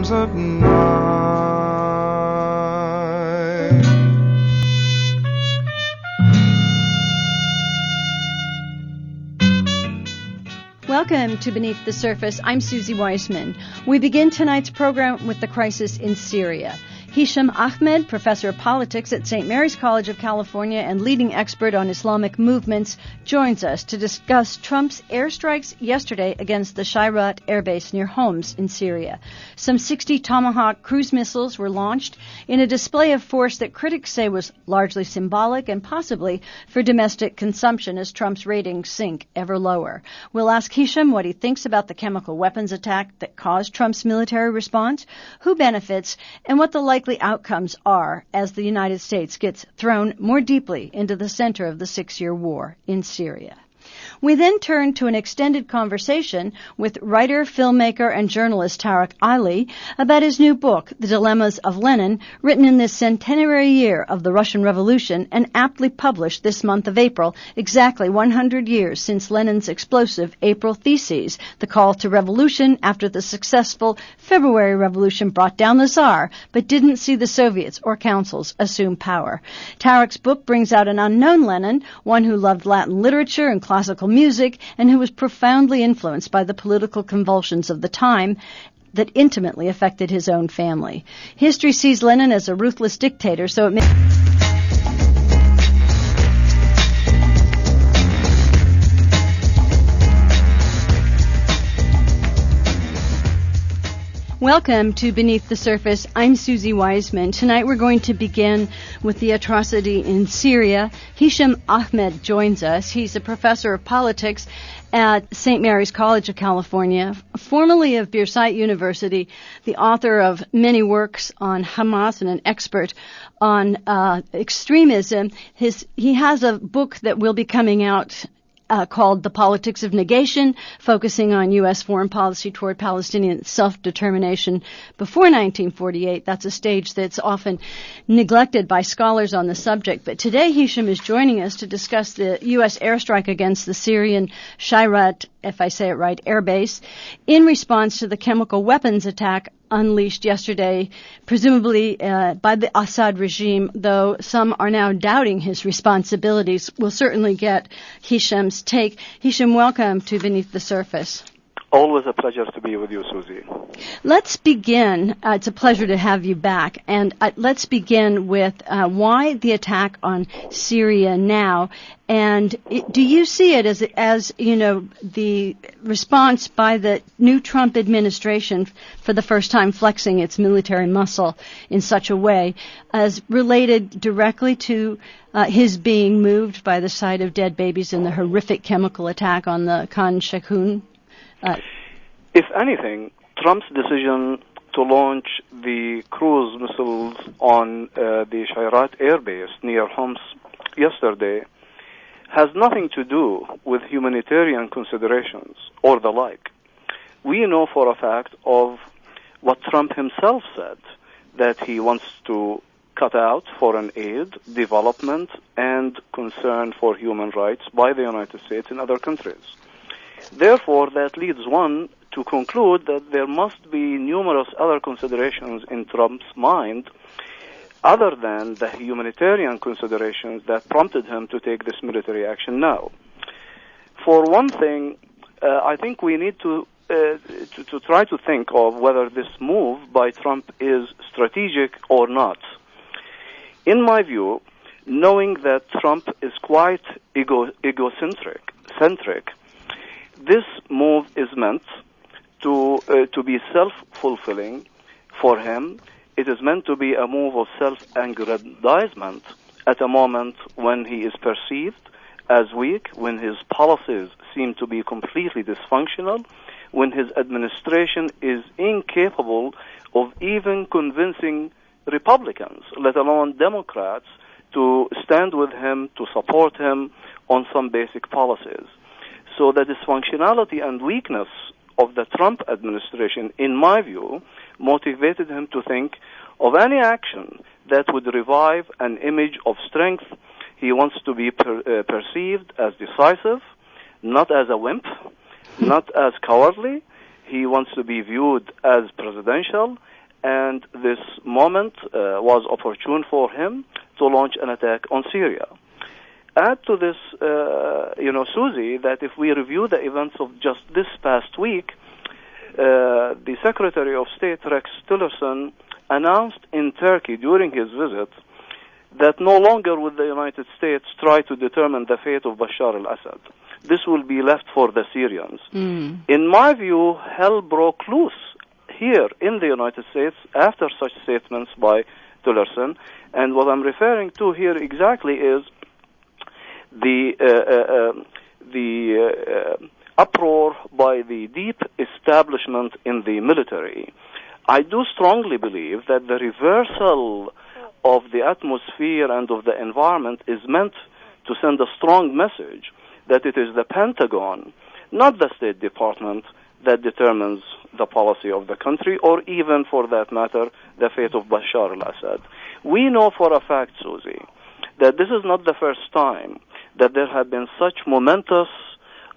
times at night. Welcome to Beneath the Surface. I'm Suzi Weissman. We begin tonight's program with the crisis in Syria. Hisham Ahmed, professor of politics at St. Mary's College of California and leading expert on Islamic movements, joins us to discuss Trump's airstrikes yesterday against the Shayrat airbase near Homs in Syria. Some 60 Tomahawk cruise missiles were launched in a display of force that critics say was largely symbolic and possibly for domestic consumption as Trump's ratings sink ever lower. We'll ask Hisham what he thinks about the chemical weapons attack that caused Trump's military response, who benefits, and what the likely outcomes are as the United States gets thrown more deeply into the center of the 6-year war in Syria. We then turn to an extended conversation with writer, filmmaker, and journalist Tarek Ali about his new book, The Dilemmas of Lenin, written in this centenary year of the Russian Revolution and aptly published this month of April, exactly 100 years since Lenin's explosive April Theses, the call to revolution after the successful February Revolution brought down the Tsar, but didn't see the Soviets or councils assume power. Tarek's book brings out an unknown Lenin, one who loved Latin literature and classical music, and who was profoundly influenced by the political convulsions of the time that intimately affected his own family. History sees Lenin as a ruthless dictator, so it may... Welcome to Beneath the Surface. I'm Suzi Weissman. Tonight we're going to begin with the atrocity in Syria. Hisham Ahmed joins us. He's a professor of politics at St. Mary's College of California, formerly of Birzeit University, the author of many works on Hamas and an expert on extremism. He has a book that will be coming out called The Politics of Negation, focusing on U.S. foreign policy toward Palestinian self-determination before 1948. That's a stage that's often neglected by scholars on the subject. But today, Hisham is joining us to discuss the U.S. airstrike against the Syrian Shayrat, if I say it right, airbase, in response to the chemical weapons attack unleashed yesterday, presumably by the Assad regime, though some are now doubting his responsibilities. We'll certainly get Hisham's take. Hisham, welcome to Beneath the Surface. Always a pleasure to be with you, Suzi. Let's begin. It's a pleasure to have you back. And let's begin with why the attack on Syria now. And do you see it as the response by the new Trump administration for the first time flexing its military muscle in such a way as related directly to his being moved by the sight of dead babies in the horrific chemical attack on the Khan Sheikhoun? If anything, Trump's decision to launch the cruise missiles on the Shayrat airbase near Homs yesterday has nothing to do with humanitarian considerations or the like. We know for a fact of what Trump himself said, that he wants to cut out foreign aid, development, and concern for human rights by the United States and other countries. Therefore, that leads one to conclude that there must be numerous other considerations in Trump's mind other than the humanitarian considerations that prompted him to take this military action now. For one thing, I think we need to try to think of whether this move by Trump is strategic or not. In my view, knowing that Trump is quite egocentric, this move is meant to be self-fulfilling for him. It is meant to be a move of self-aggrandizement at a moment when he is perceived as weak, when his policies seem to be completely dysfunctional, when his administration is incapable of even convincing Republicans, let alone Democrats, to stand with him, to support him on some basic policies. So the dysfunctionality and weakness of the Trump administration, in my view, motivated him to think of any action that would revive an image of strength. He wants to be perceived as decisive, not as a wimp, not as cowardly. He wants to be viewed as presidential, and this moment was opportune for him to launch an attack on Syria. Add to this, Suzi, that if we review the events of just this past week, the Secretary of State, Rex Tillerson, announced in Turkey during his visit that no longer will the United States try to determine the fate of Bashar al-Assad. This will be left for the Syrians. In my view, hell broke loose here in the United States after such statements by Tillerson. And what I'm referring to here exactly is the uproar by the deep establishment in the military. I do strongly believe that the reversal of the atmosphere and of the environment is meant to send a strong message that it is the Pentagon, not the State Department, that determines the policy of the country, or even, for that matter, the fate of Bashar al-Assad. We know for a fact, Suzi, that this is not the first time that there have been such momentous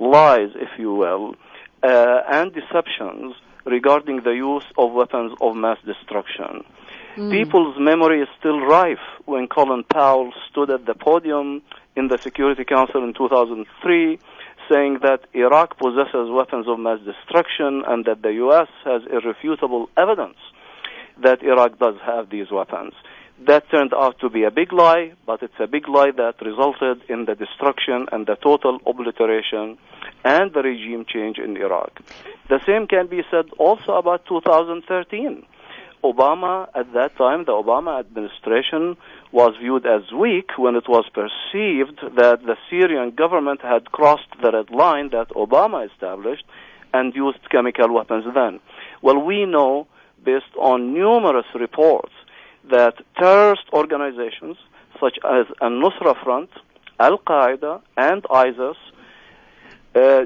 lies, if you will, and deceptions regarding the use of weapons of mass destruction. People's memory is still rife when Colin Powell stood at the podium in the Security Council in 2003 saying that Iraq possesses weapons of mass destruction and that the U.S. has irrefutable evidence that Iraq does have these weapons. That turned out to be a big lie, but it's a big lie that resulted in the destruction and the total obliteration and the regime change in Iraq. The same can be said also about 2013. Obama, at that time, the Obama administration was viewed as weak when it was perceived that the Syrian government had crossed the red line that Obama established and used chemical weapons then. Well, we know, based on numerous reports, that terrorist organizations such as Al-Nusra Front, Al-Qaeda, and ISIS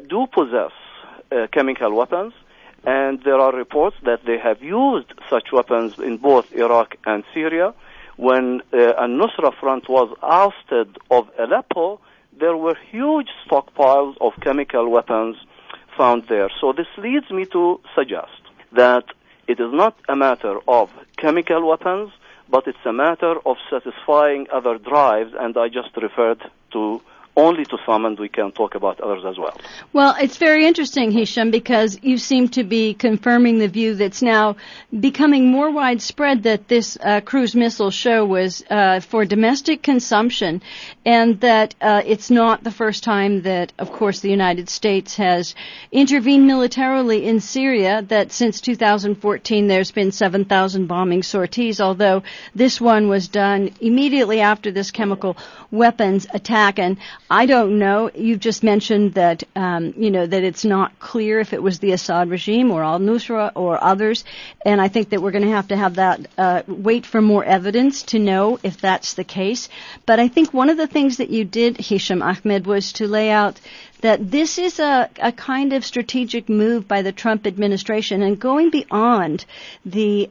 do possess chemical weapons, and there are reports that they have used such weapons in both Iraq and Syria. When Al-Nusra Front was ousted of Aleppo, there were huge stockpiles of chemical weapons found there. So this leads me to suggest that it is not a matter of chemical weapons, but it's a matter of satisfying other drives, and I just referred to only to some, and we can talk about others as well. Well, it's very interesting, Hisham, because you seem to be confirming the view that's now becoming more widespread that this cruise missile show was for domestic consumption, and that it's not the first time that, of course, the United States has intervened militarily in Syria, that since 2014 there's been 7,000 bombing sorties, although this one was done immediately after this chemical weapons attack. And I don't know. You've just mentioned that, that it's not clear if it was the Assad regime or al-Nusra or others. And I think that we're going to have that, wait for more evidence to know if that's the case. But I think one of the things that you did, Hisham Ahmed, was to lay out that this is a kind of strategic move by the Trump administration and going beyond the,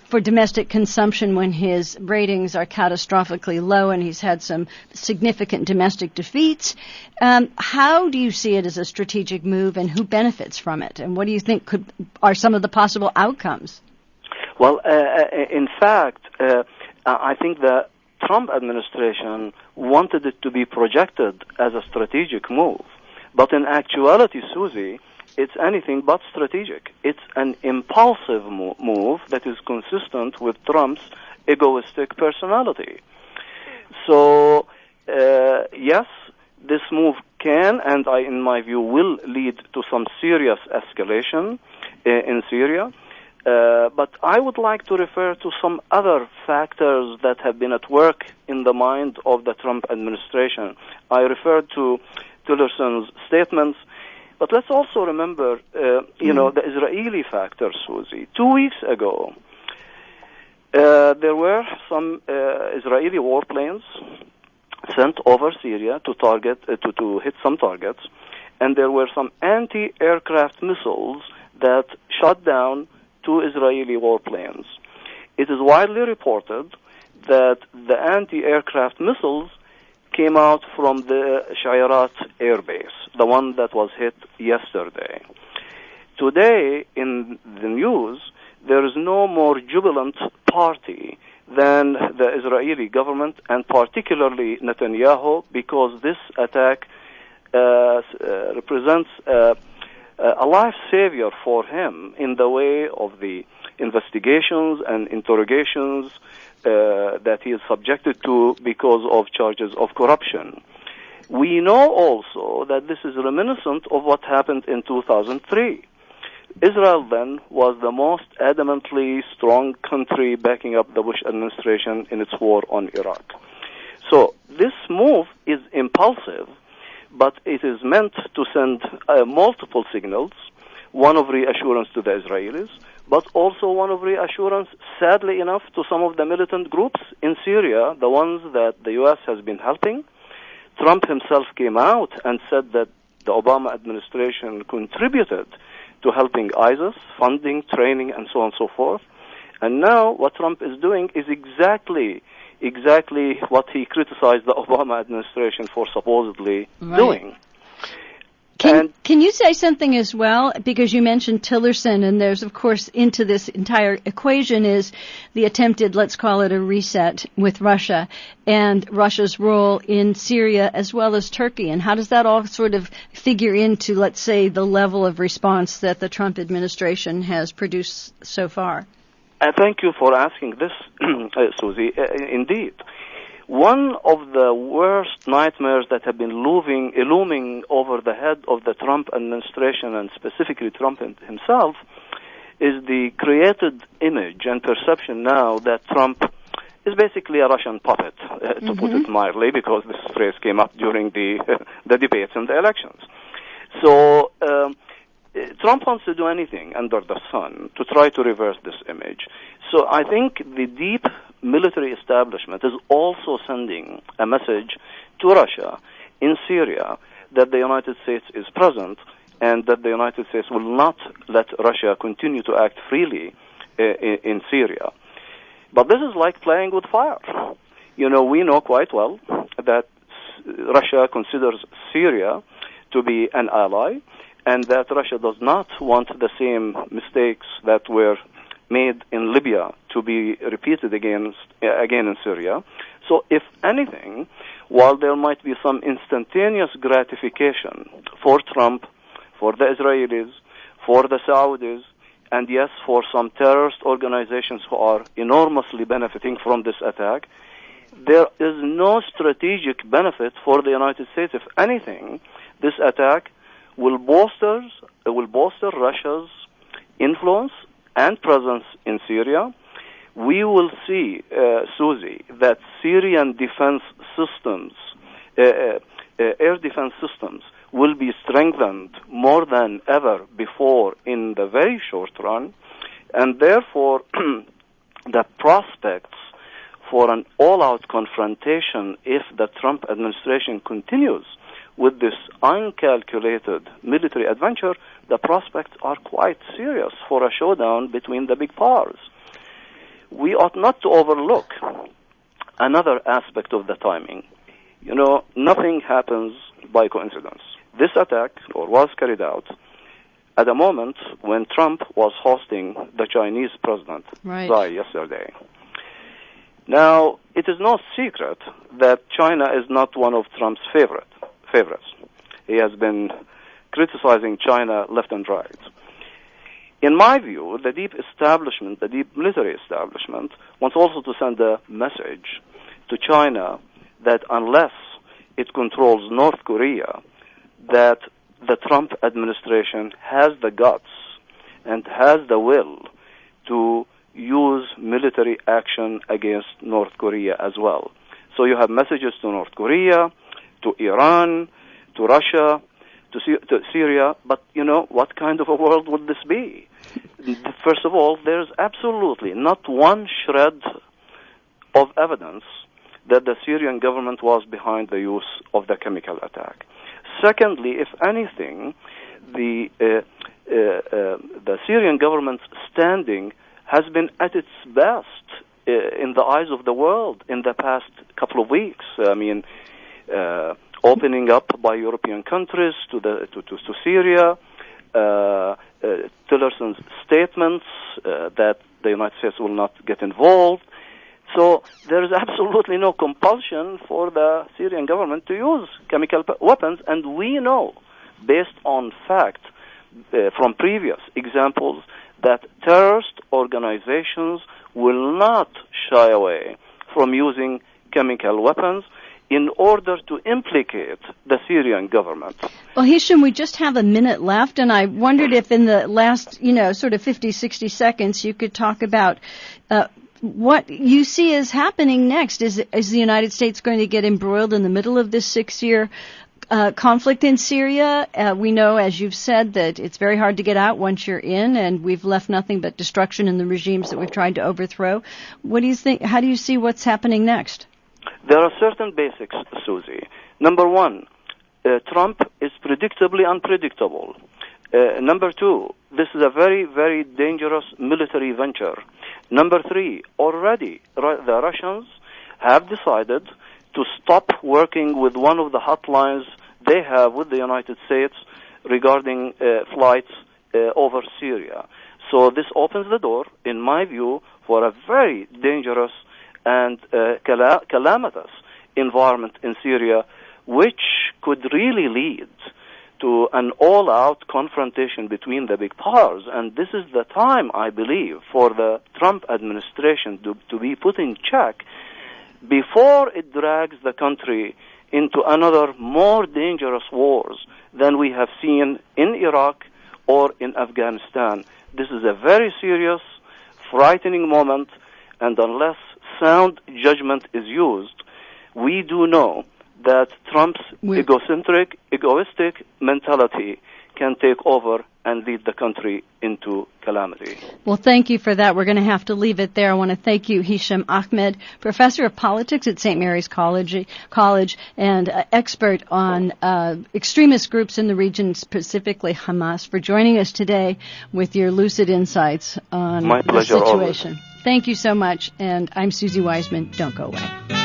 for domestic consumption when his ratings are catastrophically low and he's had some significant domestic defeats. How do you see it as a strategic move, and who benefits from it? And what do you think are some of the possible outcomes? Well, in fact, I think the Trump administration wanted it to be projected as a strategic move. But in actuality, Suzi, it's anything but strategic. It's an impulsive move that is consistent with Trump's egoistic personality. So, yes, this move can, and in my view, will lead to some serious escalation in Syria. But I would like to refer to some other factors that have been at work in the mind of the Trump administration. I referred to Tillerson's statements, but let's also remember, the Israeli factor, Suzi. 2 weeks ago, there were some Israeli warplanes sent over Syria to target to hit some targets, and there were some anti-aircraft missiles that shot down 2 Israeli warplanes. It is widely reported that the anti-aircraft missiles came out from the Shayrat air base, the one that was hit yesterday. Today, in the news, there is no more jubilant party than the Israeli government, and particularly Netanyahu, because this attack represents a life savior for him in the way of the investigations and interrogations that he is subjected to because of charges of corruption. We know also that this is reminiscent of what happened in 2003. Israel then was the most adamantly strong country backing up the Bush administration in its war on Iraq. So this move is impulsive, but it is meant to send multiple signals, one of reassurance to the Israelis, but also one of reassurance, sadly enough, to some of the militant groups in Syria, the ones that the U.S. has been helping. Trump himself came out and said that the Obama administration contributed to helping ISIS, funding, training, and so on and so forth. And now what Trump is doing is exactly what he criticized the Obama administration for supposedly doing. Can you say something as well? Because you mentioned Tillerson, and there's, of course, into this entire equation is the attempted, let's call it a reset with Russia and Russia's role in Syria as well as Turkey. And how does that all sort of figure into, let's say, the level of response that the Trump administration has produced so far? Thank you for asking this, Susie. Indeed. One of the worst nightmares that have been looming over the head of the Trump administration, and specifically Trump himself, is the created image and perception now that Trump is basically a Russian puppet, to put it mildly, because this phrase came up during the debates and the elections. So Trump wants to do anything under the sun to try to reverse this image. So I think the deep military establishment is also sending a message to Russia in Syria that the United States is present and that the United States will not let Russia continue to act freely in Syria. But this is like playing with fire. You know, we know quite well that Russia considers Syria to be an ally, and that Russia does not want the same mistakes that were made in Libya to be repeated again in Syria. So if anything, while there might be some instantaneous gratification for Trump, for the Israelis, for the Saudis, and yes, for some terrorist organizations who are enormously benefiting from this attack, there is no strategic benefit for the United States. If anything, this attack will bolster Russia's influence and presence in Syria. We will see, Susie, that Syrian defense systems, air defense systems, will be strengthened more than ever before in the very short run, and therefore the prospects for an all-out confrontation if the Trump administration continues with this uncalculated military adventure, the prospects are quite serious for a showdown between the big powers. We ought not to overlook another aspect of the timing. You know, nothing happens by coincidence. This attack, was carried out at a moment when Trump was hosting the Chinese president, Xi, yesterday. Now, it is no secret that China is not one of Trump's favorites. He has been criticizing China left and right. In my view, the deep military establishment, wants also to send a message to China that unless it controls North Korea, that the Trump administration has the guts and has the will to use military action against North Korea as well. So you have messages to North Korea, to Iran, to Russia, to Syria, but you know, what kind of a world would this be? First of all, there's absolutely not one shred of evidence that the Syrian government was behind the use of the chemical attack. Secondly, if anything, the Syrian government's standing has been at its best in the eyes of the world in the past couple of weeks. I mean, opening up by European countries to Syria, Tillerson's statements that the United States will not get involved. So there is absolutely no compulsion for the Syrian government to use chemical weapons, and we know, based on fact from previous examples, that terrorist organizations will not shy away from using chemical weapons in order to implicate the Syrian government. Well, Hisham, we just have a minute left, and I wondered if in the last, sort of 50, 60 seconds, you could talk about what you see is happening next. Is the United States going to get embroiled in the middle of this 6-year conflict in Syria? We know, as you've said, that it's very hard to get out once you're in, and we've left nothing but destruction in the regimes that we've tried to overthrow. What do you think? How do you see what's happening next? There are certain basics, Susie. Number one, Trump is predictably unpredictable. Number two, this is a very, very dangerous military venture. Number three, already the Russians have decided to stop working with one of the hotlines they have with the United States regarding flights over Syria. So this opens the door, in my view, for a very dangerous and calamitous environment in Syria, which could really lead to an all-out confrontation between the big powers. And this is the time, I believe, for the Trump administration to be put in check before it drags the country into another more dangerous wars than we have seen in Iraq or in Afghanistan. This is a very serious, frightening moment, and unless sound judgment is used, we do know that Trump's egoistic mentality can take over and lead the country into calamity. Well, thank you for that. We're going to have to leave it there. I want to thank you, Hisham Ahmed, professor of politics at St. Mary's College and expert on extremist groups in the region, specifically Hamas, for joining us today with your lucid insights on My the pleasure, situation. Always. Thank you so much, and I'm Suzi Weissman. Don't go away.